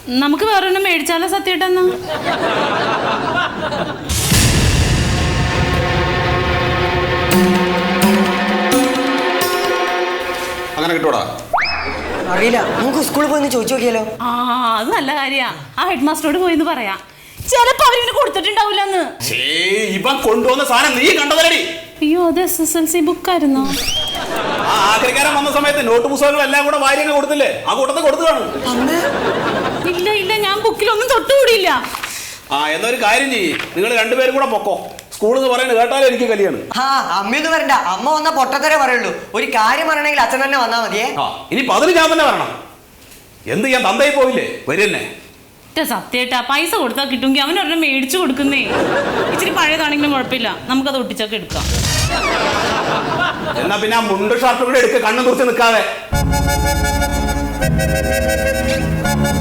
നമുക്ക് വേറൊന്നും മേടിച്ചാലോ സത്യേട്ടെന്നാ? അങ്ങനെ കിട്ടൂടാ? അറിയില്ല, നമുക്ക് സ്കൂളിൽ പോയി ചോദിച്ചു നോക്കിയാലോ? അത് നല്ല കാര്യാ. ആ ഹെഡ് മാസ്റ്ററോട് പോയിന്ന് പറയാ. ചിലപ്പോ അവരിന് കൊടുത്തിട്ടുണ്ടാവില്ലെന്ന്. ഇവൻ കൊണ്ടുവന്ന സാധനം നീ കണ്ടതരടി. അയ്യോ, അത് SSLC ബുക്കായിരുന്നോ? ആക്രിക്കാരൻ വന്ന സമയത്ത് നോട്ട് പുസ്തകങ്ങളെല്ലാം കൂടെ വാരിയങ്ങ് കൊടുത്തില്ലേ? ആ കൂട്ടത്തിൽ കൊടുത്തു കാണും. ഇല്ല ഇല്ല, ഞാൻ ബുക്കിലൊന്നും തൊട്ടുകൂടിയില്ല. എന്നൊരു കാര്യം ചെയ്യ്, നിങ്ങൾ രണ്ടുപേരും കൂടെ പൊക്കോ. സ്കൂളിൽ നിന്ന് പറയുന്നത് കേട്ടാലും എനിക്ക് കലിയാണ്. അമ്മയൊന്നും വരണ്ട, അമ്മ വന്ന പൊട്ടത്തരേ പറയുള്ളൂ. ഒരു കാര്യം പറയണമെങ്കിൽ അച്ഛൻ തന്നെ വന്നാ മതിയേ. ഇനി 15 ഞാൻ തന്നെ വരണം. എന്ത് ചെയ്യാൻ, തന്തയിൽ പോയില്ലേ? വരുന്നേ സത്യേട്ടാ, പൈസ കൊടുത്താൽ കിട്ടുമെങ്കിൽ അവനൊരെണ്ണം മേടിച്ചു കൊടുക്കുന്നേ. ഇച്ചിരി പഴയതാണെങ്കിലും കുഴപ്പമില്ല, നമുക്കത് ഒട്ടിച്ചൊക്കെ എടുക്കാം. എന്നാ പിന്നെ ആ മുണ്ട് ഷർട്ട് കൂടെ എടുക്ക, കണ്ണും തുറച്ച് നിൽക്കാതെ.